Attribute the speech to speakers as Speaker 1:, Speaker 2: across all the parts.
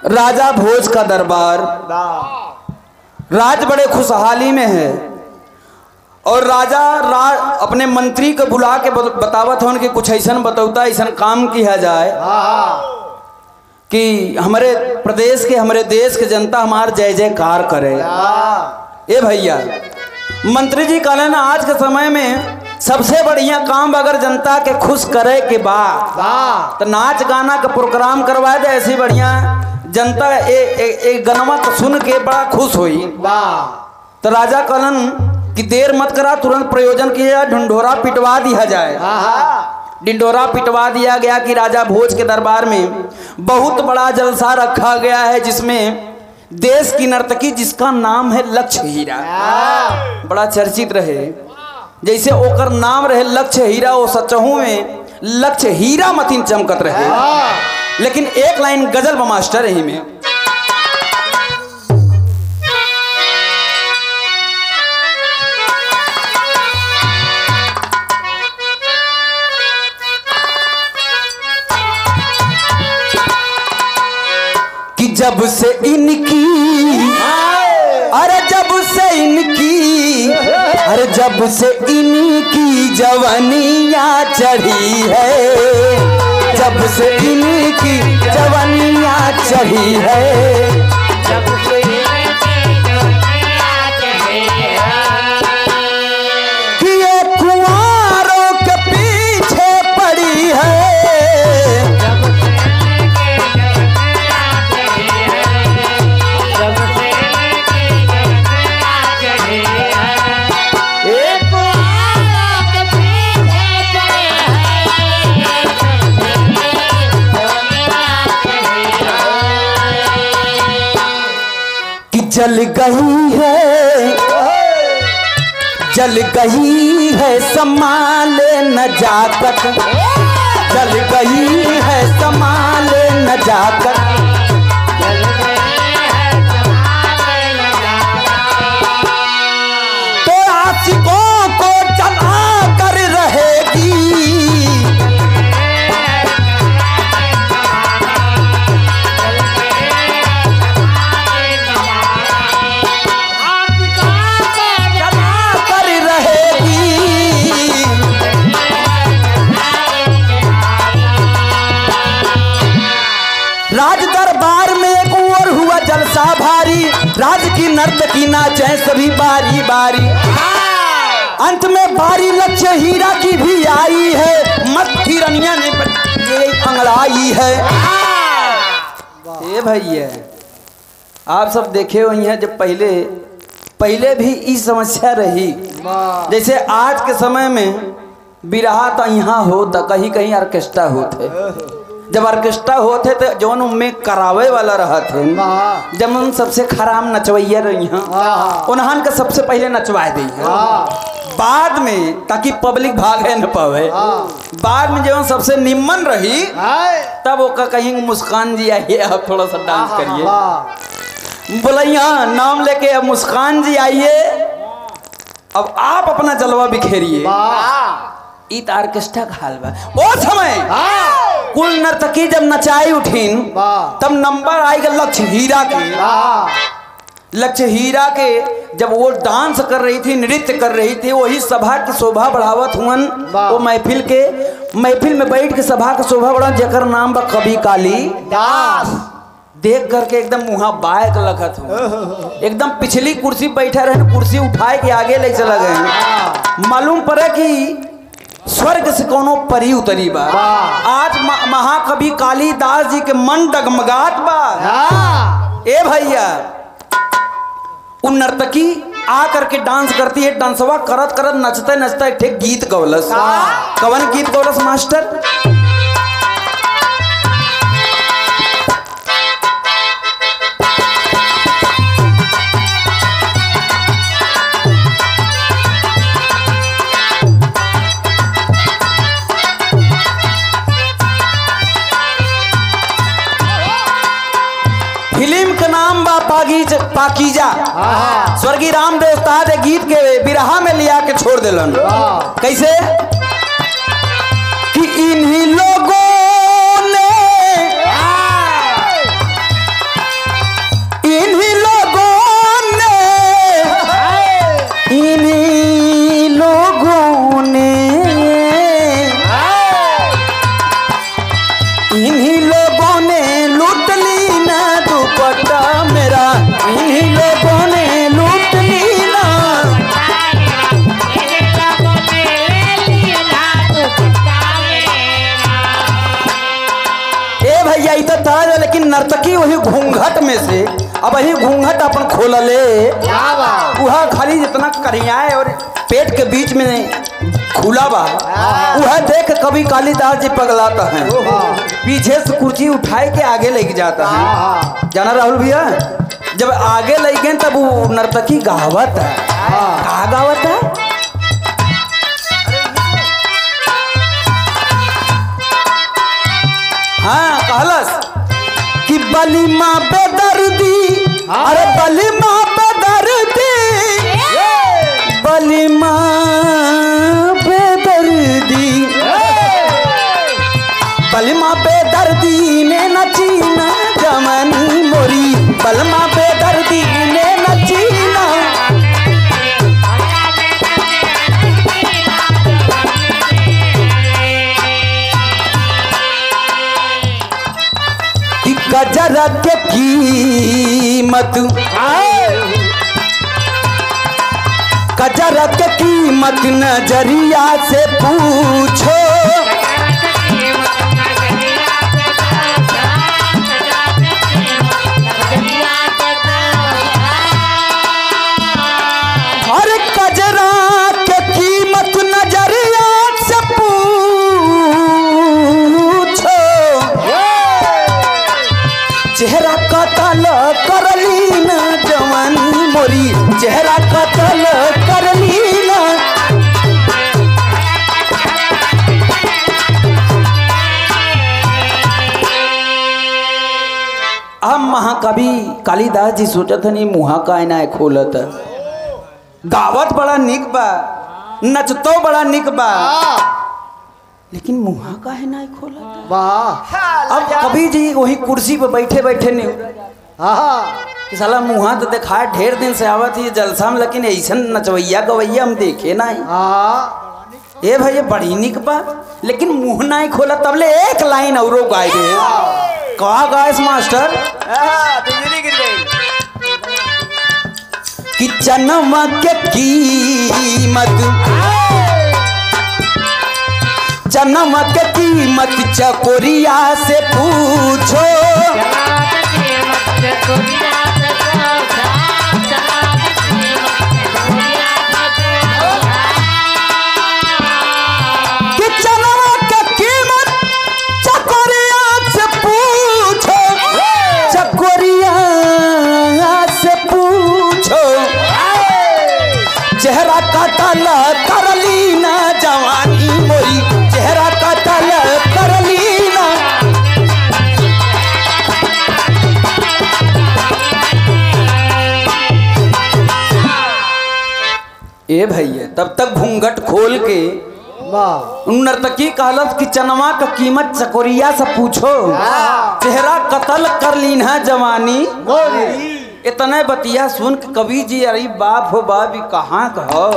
Speaker 1: राजा भोज का दरबार, राज बड़े खुशहाली में है और राजा अपने मंत्री को बुला के बतावत हो कि कुछ ऐसा बतौता ऐसा काम किया जाए कि हमारे प्रदेश के हमारे देश के जनता हमार जय जयकार करे। ए भैया, मंत्री जी कहले ना आज के समय में सबसे बढ़िया काम अगर जनता के खुश करे के बाद तो नाच गाना का प्रोग्राम करवा दे। ऐसी बढ़िया जनता एक गनवा को सुन के बड़ा खुश हुई। तो राजा कहलन कि देर मत करा, तुरंत प्रयोजन किया, ढिंढोरा पिटवा दिया जाए। ढिंढोरा पिटवा दिया गया कि राजा भोज के दरबार में बहुत बड़ा जलसा रखा गया है जिसमें देश की नर्तकी जिसका नाम है लक्ष्य हीरा बड़ा चर्चित रहे। जैसे ओकर नाम रहे लक्ष्य हीरा, वो सचहू में लक्ष्य हीरा मतीन चमकत रहे। लेकिन एक लाइन गजल ब मास्टर यही में कि जब से इनकी अरे जब से इनकी जवानियाँ चढ़ी है, जब से इनकी जवानियाँ चढ़ी है, जब से कि ये कुंवारों के पीछे पड़ी है। जल गई है संभाले नजाकत, जल गई है संभाले नजाकत। तो आशिकों को जला कर रहेगी, राज दरबार में एक और हुआ जलसा भारी, राज की नर्तकी नाचे सभी बारी बारी। अंत में बारी लक्ष्य हीरा की भी आई है, मत हिरनिया ने अंगड़ाई है। ये भैया आप सब देखे हुए हैं, जब पहले भी इस समस्या रही। जैसे आज के समय में बिरहा तो यहाँ होता, कहीं कहीं ऑर्केस्ट्रा होते। जब ऑर्केस्ट्रा होते तो जौन उनमें करावे वाला रहा थे, जब उन सबसे खराब नचवैया रही उन्हान का सबसे पहले नचवा दी बाद में, ताकि पब्लिक भागे न पावे। बाद में जब सबसे निम्न रही तब वो कहीं मुस्कान जी आइए, अब थोड़ा सा डांस करिए, बोलिया नाम लेके अब मुस्कान जी आइए, अब आप अपना जलवा बिखेरिए। इत ऑर्केस्ट्रा का हाल बा। वो समय कुल नर्तकी जब नचाई उठीन तब नंबर आई गया लक्ष्य हीरा के। लक्ष्य हीरा के जब वो डांस कर रही थी, नृत्य कर रही थी, वही सभा की शोभा बढ़ावत हुन। वो महफिल में बैठ के सभा की शोभा बढ़ा, जेकर नाम बा कवि कालिदास। देख करके एकदम मुहा बायक लगत हो, एकदम पिछली कुर्सी बैठा रहे, कुर्सी उठाए के आगे ले चला गए। मालूम पड़े कि स्वर्ग से कोनो परी उतरी बा। आज महाकवि कालिदास जी के मन डगमगात बा। ए भैया, उन नर्तकी आ करके डांस करती है, डांसवा करत करत नचते नचते एक ठे गीत गौलस। कवन गीत गौलस मास्टर? फिल्म का नाम बा पाकीजा। स्वर्गीय रामदेव उस्ताद गीत के बिरहा में लिया के छोड़ दिलन। कैसे कि इन्हीं लोगों ने बताया, लेकिन नर्तकी वही घूंघट में से अब वही घूंघट अपन खोलले वह खाली जितना करियाए और पेट के बीच में खुला बा वह देख कभी कालिदास जी पगलाता है, पीछे से कुर्सी उठाए के आगे लेके जाता है। जाना राहुल भैया, जब आगे ले गए तब वो नर्तकी गावत है। कहा गावत है? हाँ कहलस कि बली माँ बेदर्दी, अरे बली माँ बेदर्दी, बली माँ बेदर्दी, बली माँ बेदर्दी ने नचीना जवानी मोरी, बलमा बेदर्दी ने नचीना। कि गजरा के कीमत, गजरा के कीमत नजरिया से पूछो, और गजरा के कीमत नजरिया से पूछो, चेहरा कतल करली ना जवानी मोरी, चेहरा कतल करली ना। अब महाकवि कालिदास जी सोचत नहीं मुहा का ना खोलत, गावत बड़ा निक बा, नचतो बड़ा निक बा, लेकिन मुहा का है ना खोलत। वाह! अब कवि जी वही कुर्सी पे बैठे बैठे नहीं कि साला मुहा तो दिखाए ढेर दिन से आवत ही जलसा में, लेकिन ऐसा नचवैया गवैया हम देखे ना। ये भैया बड़ी निक बा, लेकिन मुंह ना खोला। तबले एक लाइन औरो गाए गए। कहा गायस मास्टर? कि जन्म के कीमत, जन्म के कीमत चकोरिया से पूछो, कि जन्म के कीमत चकोरिया से पूछो, चकोरिया से पूछो, चेहरा कतल करली ना जवानी मोरी, चेहरा कतल करली ना। ए भैया तब तक घूंघट खोल के नर्तकी कहलत कि चनवा का कीमत चकोरिया से पूछो, चेहरा कतल कर ली ना जवानी। इतने बतिया सुन के कवि जी अरे बाप हो बाप कहाँ कहो,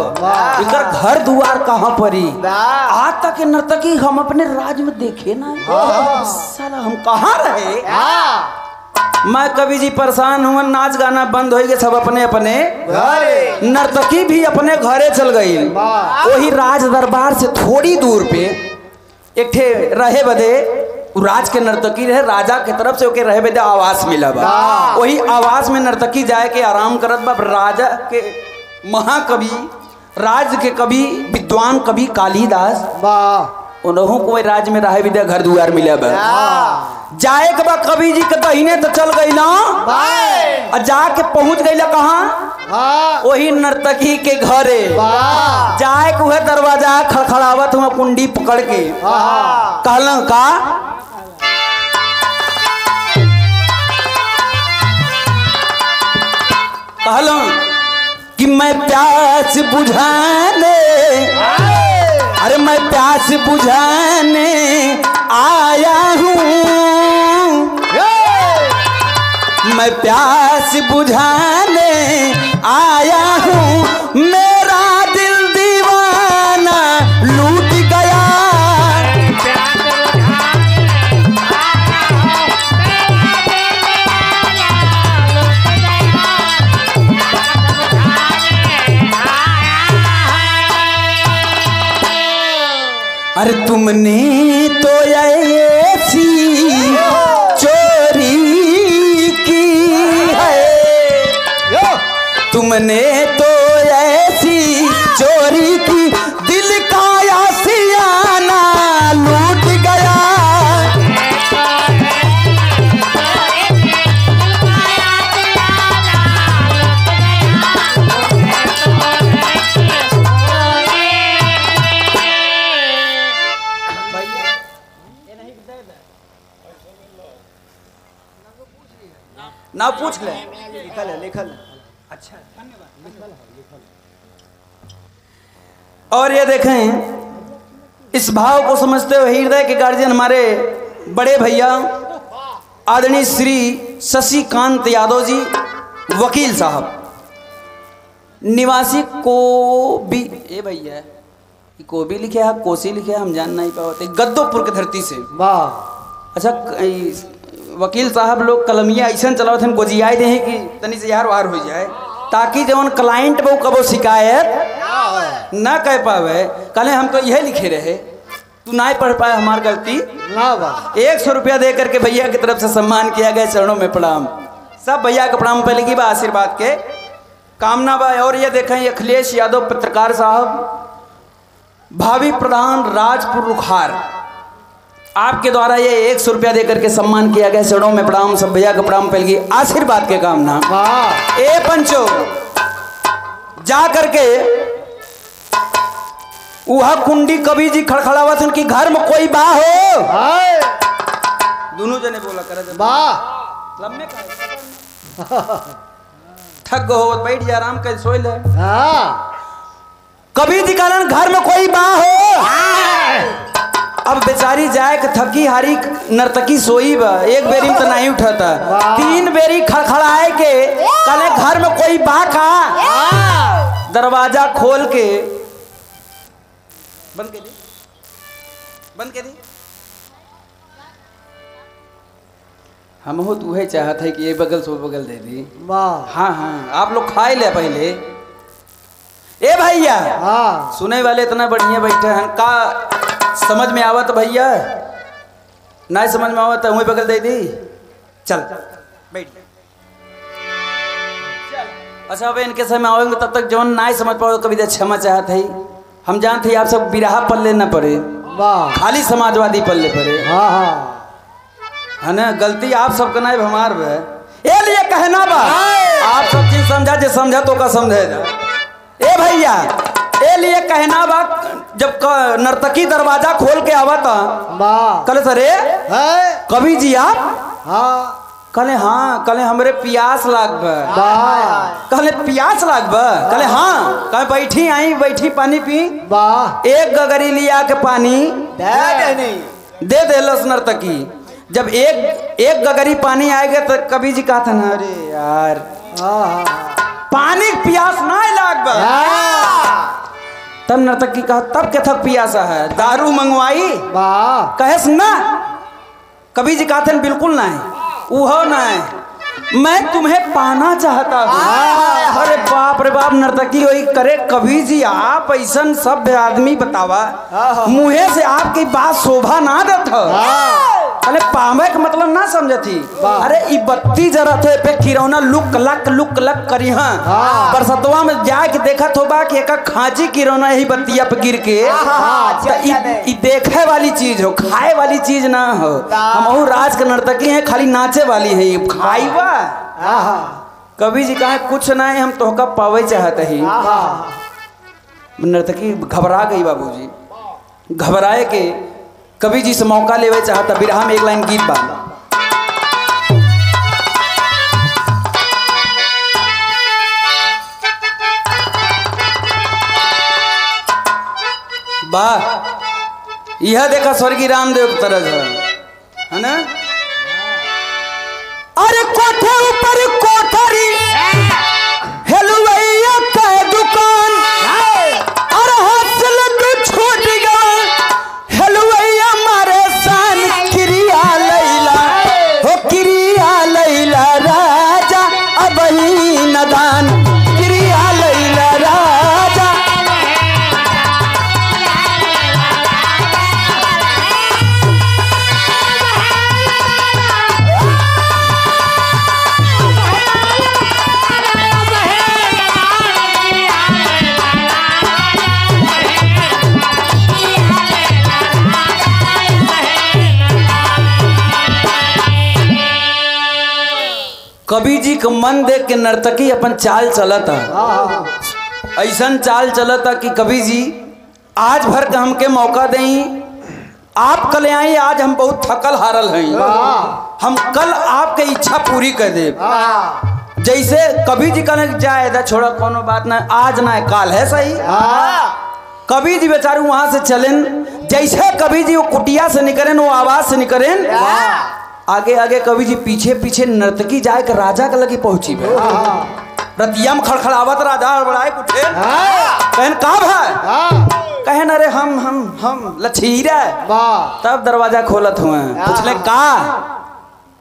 Speaker 1: इकर घर दुआर कहाँ परी। आज तक नर्तकी हम अपने राज्य में देखे ना, साला हम कहाँ रहे। मैं कवि जी परेशान हुआ, नाच गाना बंद हो गए, सब अपने अपने घरे, नर्तकी भी अपने घरे चल गई। वही राज दरबार से थोड़ी दूर पे एक ठे रहे बदे राज के नर्तकी रहे, राजा के तरफ से ओके रहे बदे आवास मिला बा। वही आवास में नर्तकी जाए के आराम करत बा। राजा के महाकवि, राज के कवि, विद्वान कवि कालिदास उन्हों को राज में रहे विद्या घर दुआर मिला बा। जाए के बा कवि जी के दहीने तो चल गई ना, और जाके पहुंच गई कहाँ? वही नर्तकी के घरे। जाए के वह दरवाजा खड़खड़ावत हुआ कुंडी पकड़ के कहला का कहला कि मैं प्यास बुझाने, अरे मैं प्यास बुझाने आया हूँ, मैं प्यास बुझाने आया हूँ, मेरा दिल दीवाना लूट गया। अरे तुमने तो ऐसी चोरी तुमने तो ऐसी चोरी की दिल का आशियाना लूट गया। ना पूछ ले, लिखल है, लिखल है। अच्छा, और ये देखें, इस भाव को समझते हुए हृदय के गार्जियन हमारे बड़े भैया आदरणीय श्री शशिकांत यादव जी, वकील साहब, निवासी कोबी, ये भैया कोबी लिखे है, कोसी लिखे है, हम जान नहीं पाते, गद्दोपुर की धरती से। वाह। अच्छा, वकील साहब लोग कलमिया ऐसा चलाओ थे, गोजियाई दे कि तनी से यार वार हो जाए, ताकि जब क्लाइंट वो कबो शिकायत ना कह पावे। कल हम तो यह लिखे रहे, तू ना पढ़ पाए, हमार गलती। 100 रुपया दे करके भैया की तरफ से सम्मान किया गया, चरणों में प्रणाम। सब भैया का प्रणाम पहले की बा, आशीर्वाद के कामना बा। और ये देखें, अखिलेश यादव पत्रकार साहब, भावी प्रधान राजपुर रुखार, आपके द्वारा ये 100 रुपया देकर के सम्मान किया गया, चरणों में प्रणाम। सब भैया का प्रणाम पहले की आशीर्वाद के कामना। ए पंचो, जा करके वह कुंडी कवि जी खड़खड़ावा थे, उनकी घर में कोई बा हो। दोनों जने बोला करे बा लम्बे थक गो हो, बैठ जा, आराम कर, सोई ले। कवि जी कारण घर में कोई बा हो। अब बेचारी जाए के थकी हारी नर्तकी सोई बा, एक बेरी में तो नहीं उठाता, 3 बेरी खड़खड़ाए के कले घर में कोई बा का। दरवाजा खोल के बंद कर दी, बंद कर दी। हम हो तू है चाहत है कि ये बगल सो बगल दे दी। हाँ हाँ, आप लोग खाए ले पहले। ए भैया, सुने वाले इतना बढ़िया बैठे हैं, का समझ में आवत भैया? नहीं समझ में आवत, वहीं बगल दे दी। चल बैठ। अच्छा, अब इनके समय आओगे तब तक जौन नहीं समझ पाओ कभी तो क्षमा चाहत है। हम जानते हैं आप सब बिरहा पल्ले न पड़े, खाली समाजवादी पल्ले पड़े। है ना, गलती आप सबका नहीं, हमार बे ए लिए कहना बा। आप सब चीज समझा, जो समझा तो का समझेगा। ए भैया, ए लिए कहना बा, जब नर्तकी दरवाजा खोल के आवता कले सरे कवि जी आप कले हाँ, कले हमरे प्यास लाग बा, कले प्यास लाग बा, कले हाँ, कले बैठी आई, बैठी पानी पी। एक गगरी लिया के पानी दे दे लस नर्तकी। जब एक गगरी पानी आएगा तो कवि जी कहा था ना, अरे यार पानी प्यास ना लाग बा। तब नर्तकी कहा, तब के थक पियासा है, दारू मंगवाई कहेस ना। कवि जी कहते हैं बिल्कुल नहीं, वो नहीं, मैं तुम्हें पाना चाहता हूँ। अरे बाप रे बाप, नर्तकी वही करे, कवि जी आप ऐसा सभ्य आदमी बतावा, मुँहे से आपकी बात शोभा ना देता। अरे पावे का मतलब ना समझती। अरे ई बत्ती जरा थे पे किरौना लुक लक करी। हाँ, बरसतवा में जाके देखा तो बा कि एक खांची किरौना यही बत्तिया पे गिर के। ई देखे वाली चीज हो, खाए वाली चीज ना हो। हम राज के नर्तकी हैं, खाली नाचे वाली है, खाई बा। कवि जी कहा कुछ नहीं, हम तोहका पावे चाहते ही। नर्तकी घबरा गई बाबूजी, घबराए के कवि जी से मौका लेवे चाहता। बिरहा में एक लाइन गीत बा, यह देखा स्वर्गीय रामदेव की तरह है ना। अरे कोठे ऊपर कोठरी हेलुवैया का दुकान, अरे हौसल तो छूट गया हेलुवैया मारे सान। क्रिया लैला हो, क्रिया लैला राजा अब ही नदान, क्रिया लैला राजा। कवि जी का मन देख के नर्तकी अपन चाल चलता, ऐसा चाल चलता कि कवि जी आज भर के हमके मौका दें, आप कल आई, आज हम बहुत थकल हारल हैं, हम कल आपके इच्छा पूरी कर दे। जैसे कवि जी कहने जाए छोड़ा कोनो बात ना, आज ना काल है सही। कवि जी बेचारे वहां से चलें, जैसे कवि जी वो कुटिया से निकलें, वो आवाज से निकलें, आगे आगे कवि जी पीछे पीछे नर्तकी जाए के राजा के लगी पहुंची। रतिया में खड़खड़ावत राजा हड़बड़ाए कुठे कहन का भाई, कहन अरे हम लछीरा। तब दरवाजा खोलत हुए, पूछले का,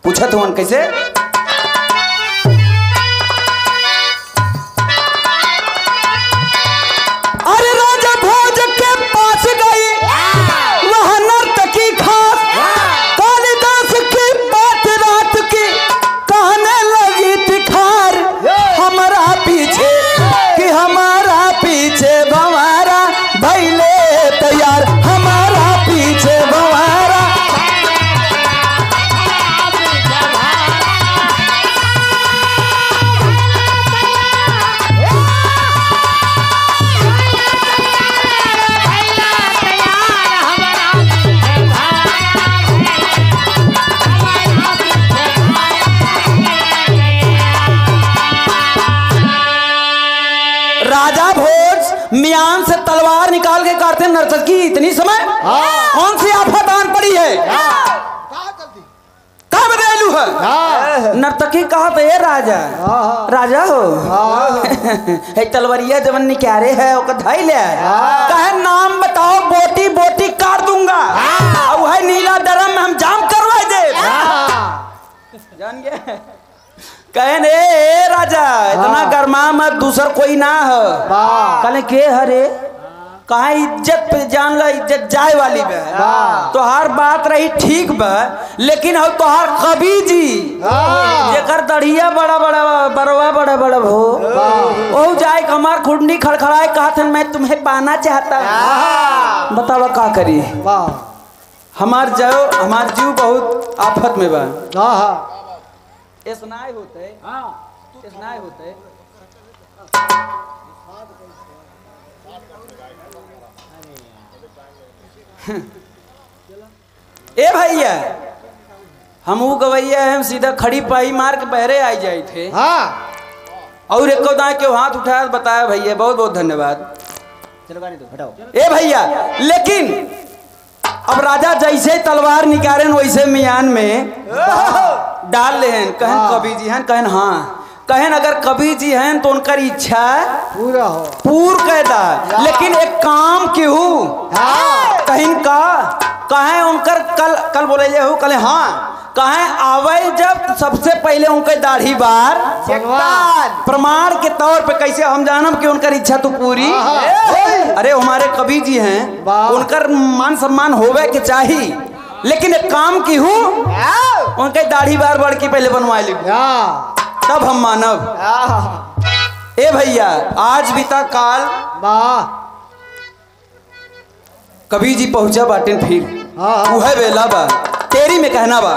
Speaker 1: पूछत हुए कैसे, अरे राजा भोज के पास गई, वहां नर्तकी खास कालिदास की बात रात की कहने लगी तिखार, हमारा पीछे कि हमारा पीछे भंवारा भइले तैयार, हमारा पीछे भंवारा। राजा भोज मियान से तलवार निकाल के काटते नर्तकी, इतनी समय कौन सी आफत आन पड़ी है, कहाँ बदलू है। नर्तकी कहा तो ये राजा, राजा हो है तलवरिया जवन निकारे है ओकर धई ले, कहे नाम बताओ, बोटी बोटी काट दूंगा, और है नीला डरम में हम जाम करवा दे। जान गए कहन ए राजा इतना गरमा मत, दूसर कोई ना है। कहले के हरे, कहा इज्जत पे जान ला, इज्जत जाए वाली बे, तोहार बात रही ठीक बा, लेकिन हो तोहार कवि जी जेकर दढ़िया बड़ा बड़ा बरवा बड़ा बड़ा हो, ओ जाए हमार खुंडी खड़खड़ाए, कहा था मैं तुम्हें पाना चाहता, बतावा का करी, हमार जीव बहुत आफत में बा। स्नाय होते, स्नाय होते, ए भैया हम गवैया हम सीधा खड़ी पाई मार के बहरे आई जाए थे। और एक दाएं के हाथ उठाया बताया भैया, बहुत बहुत धन्यवाद। चलो गाड़ी दो, हटाओ। ए भैया लेकिन अब राजा जैसे तलवार निकाले वैसे मियान में डाल ले हैं, कहन कवि जी हैं, कहन हाँ, कहन अगर कवि जी हैं तो उनकर इच्छा पूरा हो, पूर कैदा, लेकिन एक काम क्यों कहीं का कहें उनकर कल बोले ये हो, कल हाँ कहें आवे जब सबसे पहले उनके दाढ़ी बार प्रमाण के तौर पे, कैसे हम जानम कि उनकर इच्छा तो पूरी, अरे हमारे कवि जी हैं, उनकर मान सम्मान होवे के चाहिए, लेकिन एक काम की हूँ उनके दाढ़ी बार बढ़ के पहले बनवा ली, तब हम मानव। ए भैया आज बीता काल कवि जी पहुंचा बाटे, फिर वह बेला बा तेरी में कहना बा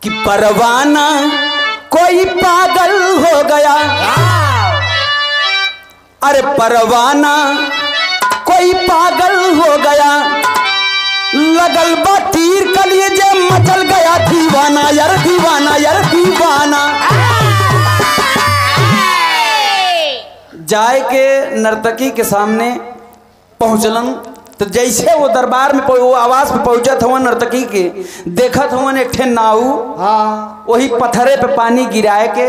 Speaker 1: कि परवाना कोई पागल हो गया, अरे परवाना कोई पागल हो गया, लगल बा तीर कलिए जे मचल गया दीवाना यार, दीवाना यार दीवाना। जाए के नर्तकी के सामने पहुंचलन तो जैसे वो दरबार में वो आवाज पे पहुंचत हुआ नर्तकी के, देखत हुआ एक ठे नाऊ वही पत्थरे पे पानी गिराए के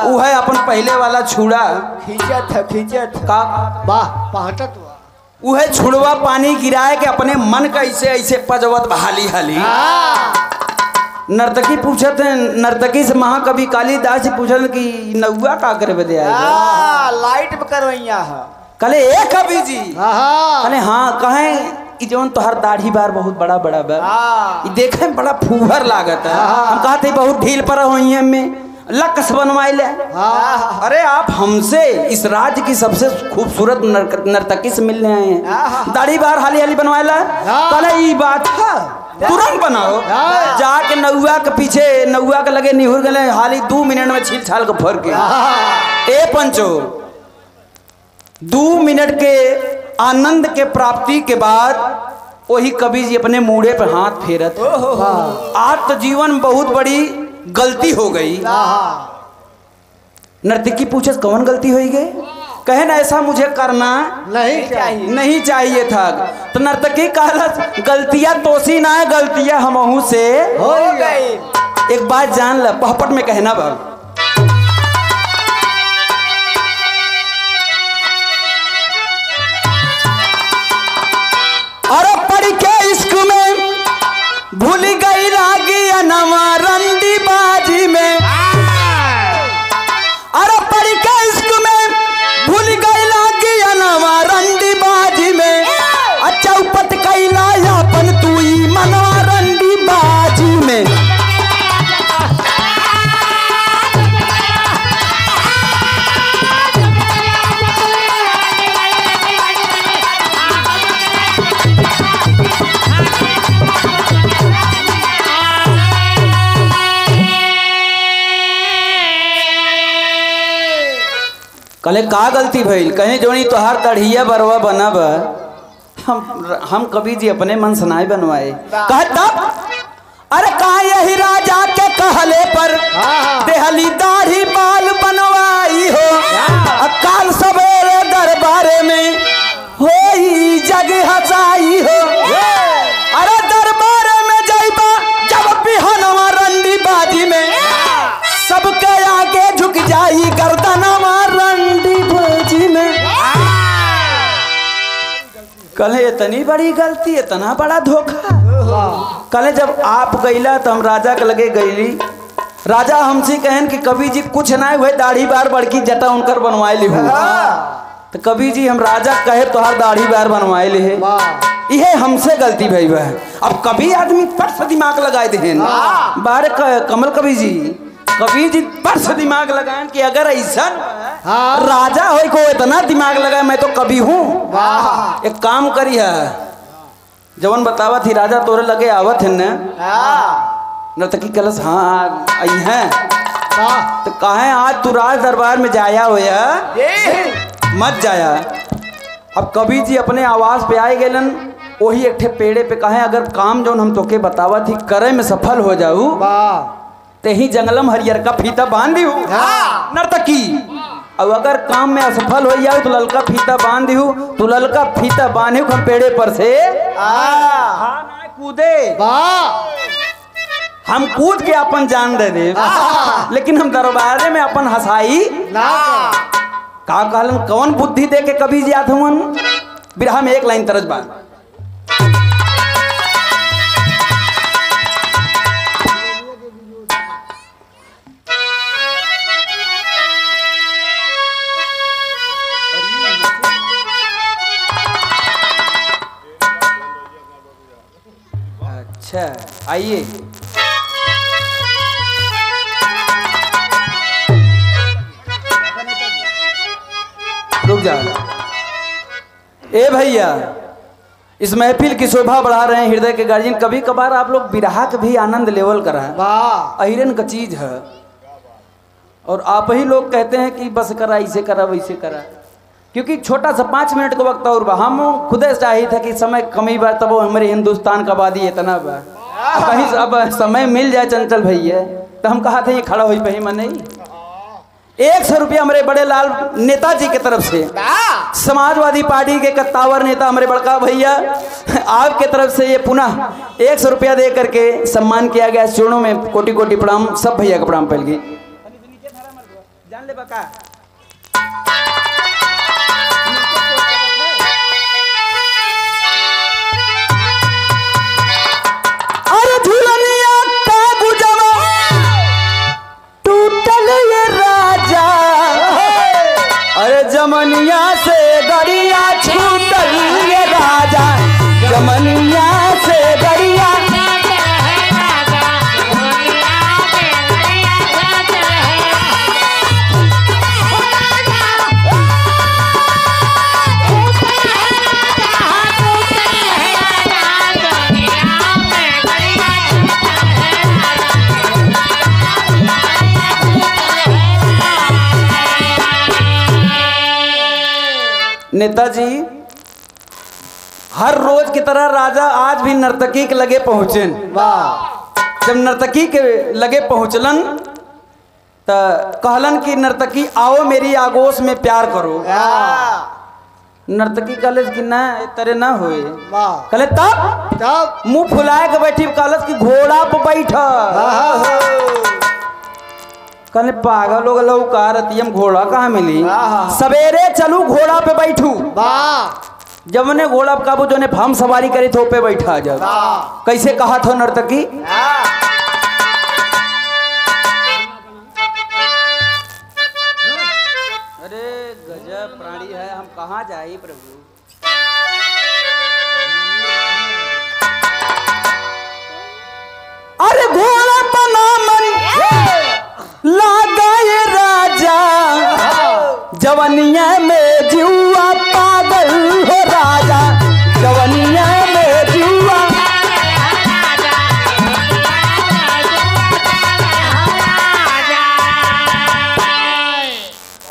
Speaker 1: वह अपन पहले वाला छुड़ा खींचत का पहटत वह छुड़वा पानी गिराए के अपने मन का ऐसे पजवत हाली हाली। नर्तकी पूछत है, नर्तकी से महाकवि कालिदास जी पूछल कि नौआ का करे बदे आए,
Speaker 2: लाइट में करवैया है,
Speaker 1: कले ए कवि जी, कले हाँ कहें जौन तोहर दाढ़ी बार बहुत बड़ा बड़ा बा, देखे में बड़ा फूहर लागत है, हम कहते बहुत ढील पर हुई में लक्स बनवाए ले। अरे आप हमसे इस राज्य की सबसे खूबसूरत नर्तकी से मिलने आए हैं, दाढ़ी बार हाली हाली बनवाए ला। कल ये बात है, तुरंत बनाओ। जाके नौआ के पीछे नौआ के लगे निहुर गए, हाली 2 मिनट में छील छाल के फर के। ए पंचो 2 मिनट के आनंद के प्राप्ति के बाद वही कवि जी अपने मूड़े पर हाथ फेरत। आज तो जीवन बहुत बड़ी गलती हो गई। नर्तकी पूछे कौन गलती हो गई? कहे ना ऐसा मुझे करना नहीं चाहिए था। तो नर्तकी कहला गलतियां तोसी ना है, गलतियां हमहू से हो गई। एक बात जान ल, पहपट में कहना बा, अरे पढ़ के इश्क में भूल गई रागी अनवा रंडी बाजी में। अरे पढ़ के इश्क में भूल गई रागी अनवा रंडी बाजी में। अच्छा उपत कैला अपन तू ही मनवा रंडी बाजी में। कले का गलती भइल? कहीं जोनी तोहार तढ़िया बरवा बनब, हम कवि जी अपने मन से नाय बनवाए। कह तब अरे कहा यही राजा के कहले पर देहली दाढ़ी बाल बनवाई हो। काल सवेरे दरबारे में होई जग हसाई हो। अरे दरबारे में जाइबा जब बिहनवा रंडी बाजी में, सबके आगे झुक जाई गर्दनवा रंडी बाजी में। कल इतनी बड़ी गलती, इतना बड़ा धोखा। कल जब आप गईला तो हम राजा के लगे गईली। राजा हमसे कहन कि कवि जी कुछ ना हुए, दाढ़ी बार बड़की जटा उनकर बनवाए ली। तो कवि जी हम राजा कहे तो हर दाढ़ी बार बनवाए ले है, ये हमसे गलती भई है। अब कभी आदमी पर से दिमाग लगाए देन बारे कमल कवि जी पर से दिमाग लगाए कि अगर ऐसा राजा हो को इतना दिमाग लगाए, मैं तो कभी हूँ। एक काम करी है, जवन बतावा थी राजा तोरे लगे आवत है न नर्तकी कलश। हाँ आई है तो कहे आज तू राज दरबार में जाया हो या मत जाया। अब कवि जी अपने आवाज पे आए गेलन, वही एक ठे पेड़े पे कहे अगर काम जो हम तोके बतावा थी करे में सफल हो जाऊ ते ही जंगलम हरियर का फीता बांध दी नर्तकी। अब अगर काम में असफल हो जाओ तो ललका फीता बांध दी, तो ललका फीता बांधे हम पेड़े पर से कूदे। हम कूद के अपन जान दे दे, लेकिन हम दरबारे में अपन हंसाई का कहलन कौन बुद्धि दे के कभी जात हुन। बिरहा में एक लाइन तरज बात, अच्छा आइए रुक जा। ए भैया इस महफिल की शोभा बढ़ा रहे हैं हृदय के गार्जियन। कभी कभार आप लोग बिरहा के भी आनंद लेवल करा, अहिरन का चीज है। और आप ही लोग कहते हैं कि बस करा ऐसे करा वैसे करा, क्योंकि छोटा सा 5 मिनट का वक्त और हम खुदे चाहिए था कि समय कमी बार तब हमारे हिंदुस्तान का आबादी इतना बा, कहीं अब समय मिल जाए चंचल भैया तो हम कहा थे ये खड़ा हुई पही मन नहीं। 100 रुपया हमारे बड़े लाल नेताजी के तरफ से, समाजवादी पार्टी के कत्तावर नेता हमारे बड़का भैया आपके तरफ से ये पुनः 100 रुपया दे करके सम्मान किया गया। चरणों में कोटि कोटि प्रणाम, सब भैया का प्रणाम पहल जान ले बका। अरे झूलनिया का गुजवा टूटल ये राजा, अरे जमनिया से गरिया छूटल ये राजा, जमनिया से गरिया। नेताजी हर रोज की तरह राजा आज भी नर्तकी के लगे पहुँचे। जब नर्तकी के लगे पहुँचलन तो कहलन कि नर्तकी आओ मेरी आगोश में प्यार करो। नर्तकी कॉलेज की ना तेरे ना हुए कहले तब मुंह फुलाए के बैठी कॉलेज की घोड़ा पे बैठ। कहले पागल हो गलो का रतियम घोड़ा कहाँ मिली, सवेरे चलू घोड़ा पे बैठू। जब ने घोड़ा पे काबू जो ने हम सवारी करे थे पे बैठा जब कैसे कहा था नर्तकी। अरे गजब प्राणी है, हम कहाँ जाए प्रभु। अरे घोड़ा बना मन लगाए राजा, जवनिया में जुआ पागल हो राजा, जवनिया में जुआ।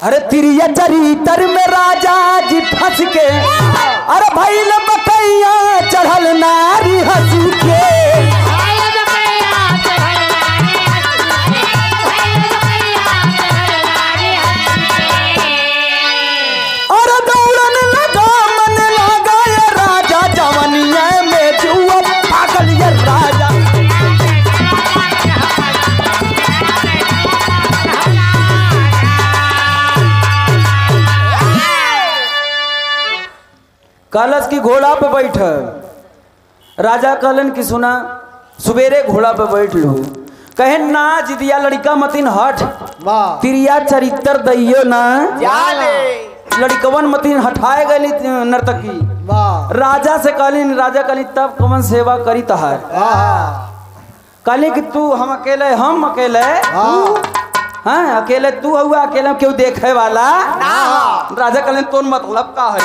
Speaker 1: अरे तिरिया चरितर में राजा जी फंस के, अरे भैल बकैया चढ़ल नारी हंस के। अरे दौड़न लगा मन लगा ये राजा, जवनिया में जुआ पागल ये राजा। कलश की घोड़ा पे बैठ। राजा कहलन कि सुना सवेरे घोड़ा पे बैठ लो। कहे ना जिदिया लड़का मतीन हट, तिरिया चरित्र दैयो ना लड़कवन मतीन हटाए गई नर्तकी। राजा से कहलिन, राजा कहली तब कौन सेवा करी तहार। कहली कि तू हम अकेले हाँ अकेले तू हुआ, अकेले क्यों देखे वाला। राजा कहले तो मतलब का है।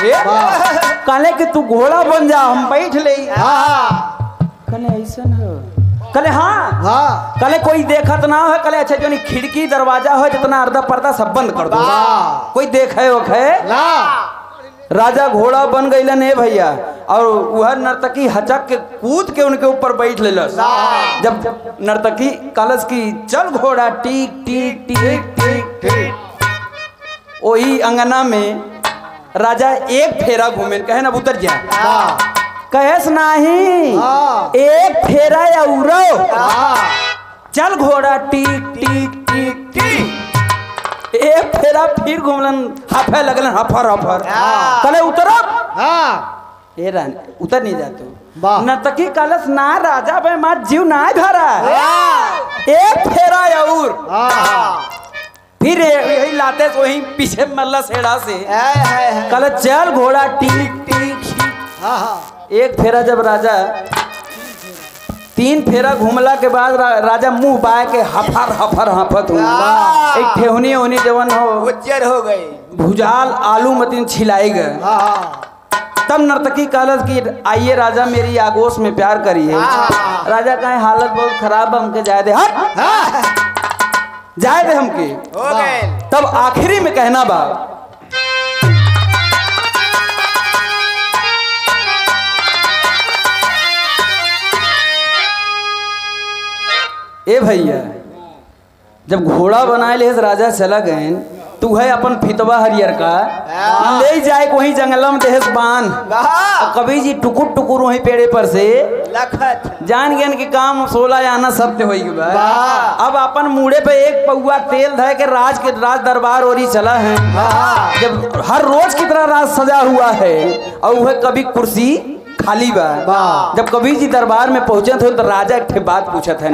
Speaker 1: कहले कि तू घोड़ा बन जा हम बैठ ले। कहले ऐसा हो, कहले हाँ कहले कोई देखत ना हो। कहले अच्छा जो खिड़की दरवाजा हो जितना अर्धा पर्दा सब बंद कर दो, कोई देखे ओखे। राजा घोड़ा बन गई ने भैया, और वह नर्तकी हचक के कूद के उनके ऊपर बैठ ले। जब नर्तकी कलश की चल घोड़ा टीक टीक टीक टीक टीक, वही अंगना में राजा एक फेरा घूमे। कहे ना उतर जा, कहेस नहीं एक फेरा या उरो, चल घोड़ा टीक टीक टीक टीक। एक फेरा फिर घूमलन, हाफे लगलन हफर हफर। कहले उतरब। ए रानी उतर नहीं जातो। नर्तकी कलश ना राजा भाई मार जीव ना धरा, एक फेरा और फिर यही लाते तो वही पीछे मल्ला सेड़ा से। कहले चल घोड़ा टीक टीक। एक फेरा जब राजा 3 फेरा घूमला के बाद राजा मुंह बाय के हफर हफर हफत हुआ। एक ठेहुनी होनी जवन हो उज्जर हो गई, भुजाल आलू मतीन छिलाई गए। तब नर्तकी कलश की आइए राजा मेरी आगोश में प्यार करिए। राजा कहे हालत बहुत खराब है, हमके जाए दे। जाए दे हमके। तब आखिरी में कहना बा, ए भैया जब घोड़ा बनाए ले राजा चला गए, तू है अपन फितवा हरियर का ले जाए वहीं जंगल में देहस बांध। कभी जी टुकुर टुकुर वहीं पेड़े पर से लखत जान गए कि काम 16 आना सत्य हो। अब अपन मुड़े पे एक पौआ तेल धय के राज दरबार और ही चला है। जब हर रोज की तरह राज सजा हुआ है और वह कभी कुर्सी खाली बा। जब कभी जी दरबार में पहुंचे थे तो राजा एक बात पूछा था।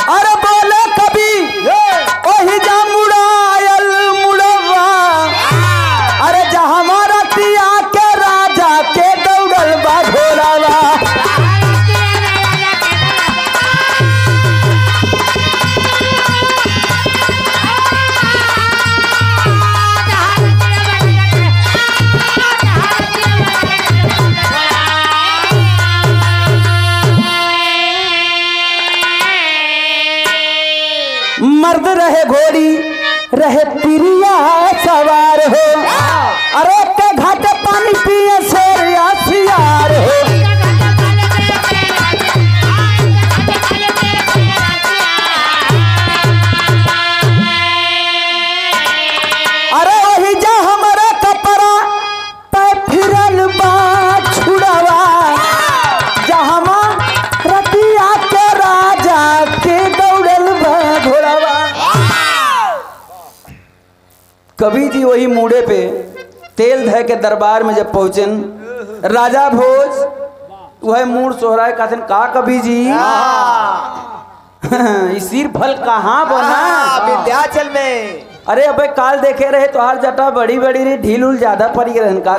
Speaker 1: अरे बोले कभी ओही जा मुड़ायल मुड़वा, अरे जहाँ हमारा तिया के राजा के दौड़ल बा घोड़ावा। रहे घोड़ी रहे पिरिया सवार हो, अरे के घाट पानी पिए शेर यार हो। अरे वही जा हमारा कपड़ा पे फिरल बा छुड़वा, जहाँ रतिया के राजा के दौड़ल बा घोड़वा। कवि जी वही मूड़े पे तेल धय के दरबार में जब पहुंचन, राजा भोज वह मूड सोहराए कहते का कवि जी सिर फल कहाँ बना
Speaker 2: विंध्याचल में।
Speaker 1: अरे अबे काल देखे रहे तो हर जटा बड़ी बड़ी रही, ढील उल ज्यादा पड़ी रहन का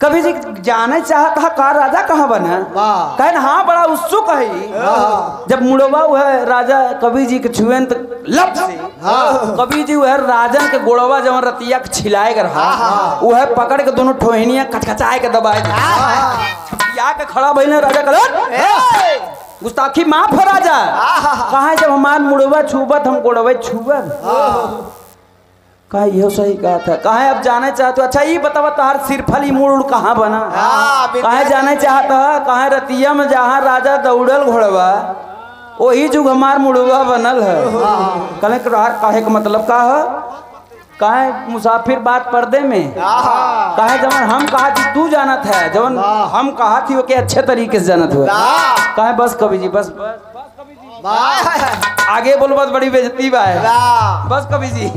Speaker 1: कवि जी जाने चाहता का राजा कहाँ बना, कहे हाँ बड़ा उत्सुक है। जब मुड़वा वह राजा कवि जी के छुएन तो लब से कवि जी वह राजन के गोड़वा जवन रतिया के छिलाए कर वह पकड़ के दोनों ठोहनिया कचकचाए के दबाए छपिया के खड़ा भइले। राजा कहल गुस्ताखी माफ हो राजा, कहा जब हमार मुड़वा छुबत हम गोड़वे छुबत, कहा यह सही कहा था। कहा अब जाने चाहते, अच्छा ये बतावा तोहार सिरफली मुड़ कहाँ बना, कहा जाने चाहता, कहा रतिया में जहाँ राजा दौड़ल घोड़वा वही जुग हमार मुड़वा बनल है। कहे काहे का मतलब का है, कहे मुसाफिर बात पर्दे में, कहे जवन हम कहा थी तू जानत है, जवन हम कहा थी वो के अच्छे तरीके से जानत हुआ। कहे बस कवि जी बस आगे बोलो, बस बड़ी बेइज्जती बा है बस कवि जी।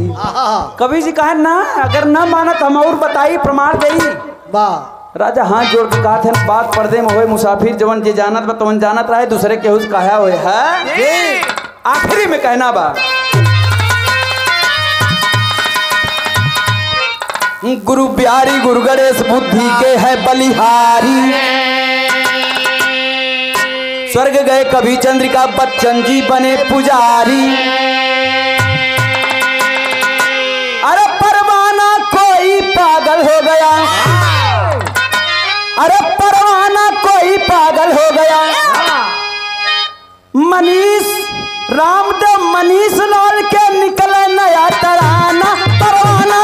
Speaker 1: कवि जी कहे ना अगर ना मानत हम और बताई प्रमाण देई। राजा हाथ जोड़ के कहा थे बात पर्दे में होए, मुसाफिर जवन जे जानत बा तवन जानत रहे, दूसरे के हुस कहा होए है। आखिरी में कहना बा गुरु बिहारी गुरु गणेश बुद्धि के है बलिहारी, स्वर्ग गए कभी चंद्रिका बच्चन जी बने पुजारी। अरे परवाना कोई पागल हो गया, अरे परवाना कोई पागल हो गया। मनीष रामदेव मनीष लाल के निकले नया तराना, परवाना